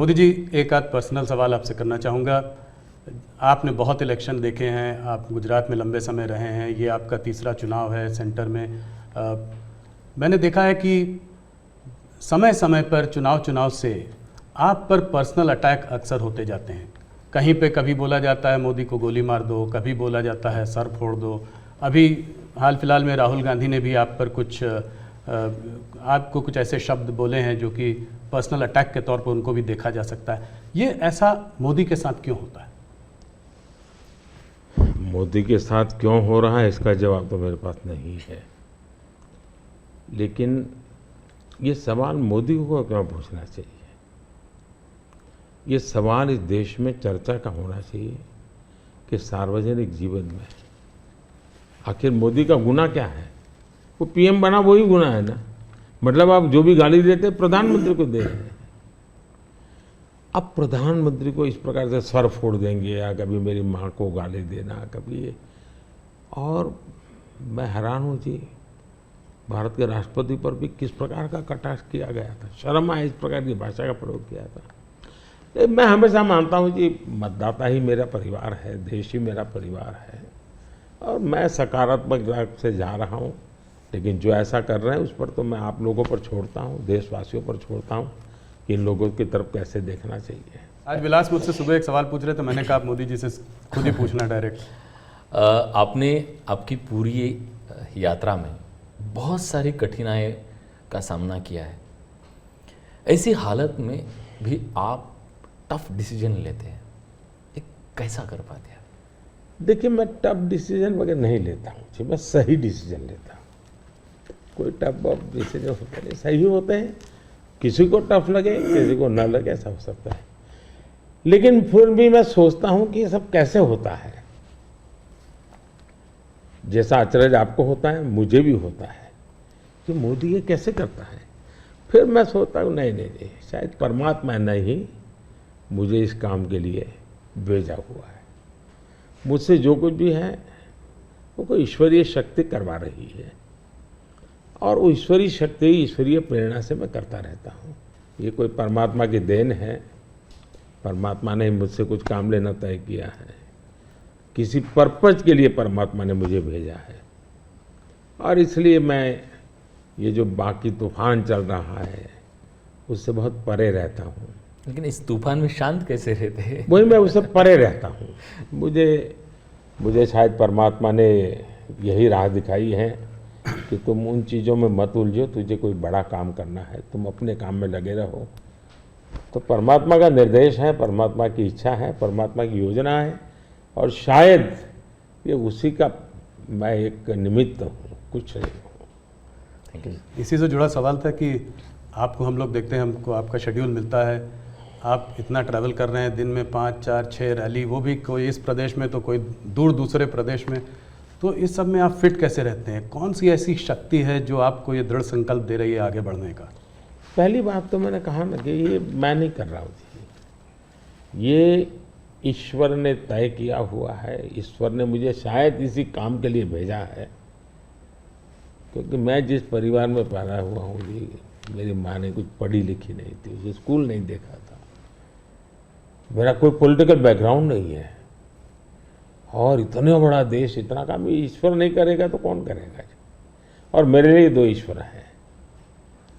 मोदी जी, एक आध पर्सनल सवाल आपसे करना चाहूँगा। आपने बहुत इलेक्शन देखे हैं, आप गुजरात में लंबे समय रहे हैं, ये आपका तीसरा चुनाव है सेंटर में। मैंने देखा है कि समय समय पर चुनाव से आप पर पर्सनल अटैक अक्सर होते जाते हैं। कहीं पे कभी बोला जाता है मोदी को गोली मार दो, कभी बोला जाता है सर फोड़ दो। अभी हाल फिलहाल में राहुल गांधी ने भी आप पर आपको कुछ ऐसे शब्द बोले हैं जो कि पर्सनल अटैक के तौर पर उनको भी देखा जा सकता है। ये ऐसा मोदी के साथ क्यों होता है? मोदी के साथ क्यों हो रहा है इसका जवाब तो मेरे पास नहीं है, लेकिन ये सवाल मोदी को क्यों पूछना चाहिए? ये सवाल इस देश में चर्चा का होना चाहिए कि सार्वजनिक जीवन में आखिर मोदी का गुनाह क्या है? वो पीएम बना वही गुनाह है ना। मतलब आप जो भी गाली देते हैं प्रधानमंत्री को दे रहे हैं। अब प्रधानमंत्री को इस प्रकार से सर फोड़ देंगे या कभी मेरी माँ को गाली देना, कभी। और मैं हैरान हूँ जी, भारत के राष्ट्रपति पर भी किस प्रकार का कटाक्ष किया गया था। शर्म आए इस प्रकार की भाषा का प्रयोग किया था। मैं हमेशा मानता हूँ कि मतदाता ही मेरा परिवार है, देश ही मेरा परिवार है, और मैं सकारात्मक राह से जा रहा हूँ। लेकिन जो ऐसा कर रहे हैं उस पर तो मैं आप लोगों पर छोड़ता हूँ, देशवासियों पर छोड़ता हूँ कि इन लोगों की तरफ कैसे देखना चाहिए। आज विलास मुझसे सुबह एक सवाल पूछ रहे थे, मैंने कहा आप मोदी जी से खुद ही पूछना डायरेक्ट। आपने आपकी पूरी यात्रा में बहुत सारी कठिनाई का सामना किया है। ऐसी हालत में भी आप टफ डिसीजन लेते हैं, ये कैसा कर पाते हैं? देखिए, मैं टफ डिसीजन वगैरह नहीं लेता हूँ जी, मैं सही डिसीजन लेता हूँ। कोई टफ डिसीजन होता नहीं, सही होते हैं। किसी को टफ लगे, किसी को ना लगे, ऐसा हो सकता है। लेकिन फिर भी मैं सोचता हूँ कि ये सब कैसे होता है। जैसा अचरज आपको होता है मुझे भी होता है कि मोदी ये कैसे करता है। फिर मैं सोचता हूँ नहीं, शायद परमात्मा ने ही मुझे इस काम के लिए भेजा हुआ है। मुझसे जो कुछ भी है वो कोई ईश्वरीय शक्ति करवा रही है, और वो ईश्वरीय शक्ति, ईश्वरीय प्रेरणा से मैं करता रहता हूँ। ये कोई परमात्मा की देन है। परमात्मा ने मुझसे कुछ काम लेना तय किया है, किसी पर्पज के लिए परमात्मा ने मुझे भेजा है, और इसलिए मैं ये जो बाकी तूफान चल रहा है उससे बहुत परे रहता हूँ। लेकिन इस तूफान में शांत कैसे रहते हैं? वही, मैं उससे परे रहता हूँ। मुझे शायद परमात्मा ने यही राह दिखाई है कि तुम उन चीज़ों में मत उलझो, तुझे कोई बड़ा काम करना है, तुम अपने काम में लगे रहो। तो परमात्मा का निर्देश है, परमात्मा की इच्छा है, परमात्मा की योजना है, और शायद ये उसी का मैं एक निमित्त हूँ, कुछ नहीं हूँ। इसी से जुड़ा सवाल था कि आपको हम लोग देखते हैं, हमको आपका शेड्यूल मिलता है, आप इतना ट्रैवल कर रहे हैं, दिन में 5, 4, 6 रैली, वो भी कोई इस प्रदेश में तो कोई दूर दूसरे प्रदेश में। तो इस सब में आप फिट कैसे रहते हैं? कौन सी ऐसी शक्ति है जो आपको ये दृढ़ संकल्प दे रही है आगे बढ़ने का? पहली बात तो मैंने कहा ना कि ये मैं नहीं कर रहा हूँ जी, ये ईश्वर ने तय किया हुआ है। ईश्वर ने मुझे शायद इसी काम के लिए भेजा है, क्योंकि मैं जिस परिवार में पैदा हुआ हूँ जी, मेरी माँ ने कुछ पढ़ी लिखी नहीं थी, उसे स्कूल नहीं देखा था, मेरा कोई पॉलिटिकल बैकग्राउंड नहीं है, और इतना बड़ा देश, इतना काम ईश्वर नहीं करेगा तो कौन करेगा? और मेरे लिए 2 ईश्वर हैं,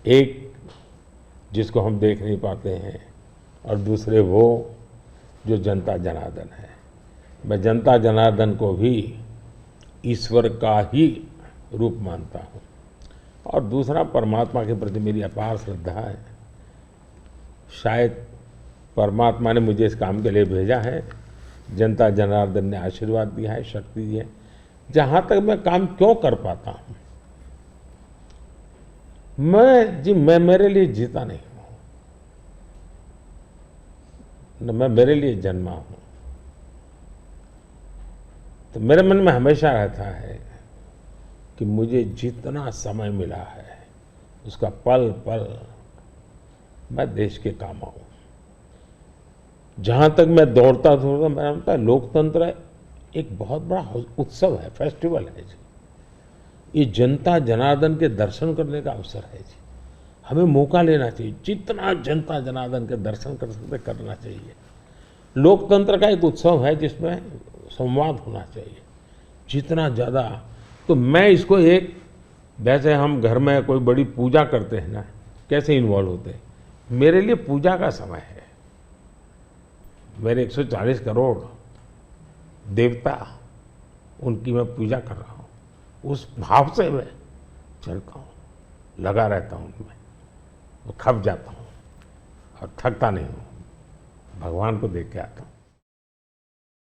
एक जिसको हम देख नहीं पाते हैं, और दूसरे वो जो जनता जनार्दन है। मैं जनता जनार्दन को भी ईश्वर का ही रूप मानता हूँ, और दूसरा परमात्मा के प्रति मेरी अपार श्रद्धा है। शायद परमात्मा ने मुझे इस काम के लिए भेजा है, जनता जनार्दन ने आशीर्वाद दिया है, शक्ति दी है। जहाँ तक मैं काम क्यों कर पाता हूँ, मैं मेरे लिए जीता नहीं हूँ, न मैं मेरे लिए जन्मा हूँ। तो मेरे मन में हमेशा रहता है कि मुझे जितना समय मिला है उसका पल पल मैं देश के काम आऊँ। जहाँ तक मैं दौड़ता मैं मानता लोकतंत्र एक बहुत बड़ा उत्सव है, फेस्टिवल है जी। ये जनता जनार्दन के दर्शन करने का अवसर है जी। हमें मौका लेना चाहिए, जितना जनता जनार्दन के दर्शन कर सकते करना चाहिए। लोकतंत्र का एक उत्सव है जिसमें संवाद होना चाहिए जितना ज़्यादा। तो मैं इसको एक, वैसे हम घर में कोई बड़ी पूजा करते हैं ना, कैसे इन्वॉल्व होते हैं, मेरे लिए पूजा का समय है। मेरे 140 करोड़ देवता, उनकी मैं पूजा कर रहा हूँ, उस भाव से मैं चलता हूँ, लगा रहता हूँ उनमें, तो खप जाता हूँ और थकता नहीं हूँ, भगवान को देख के आता हूँ।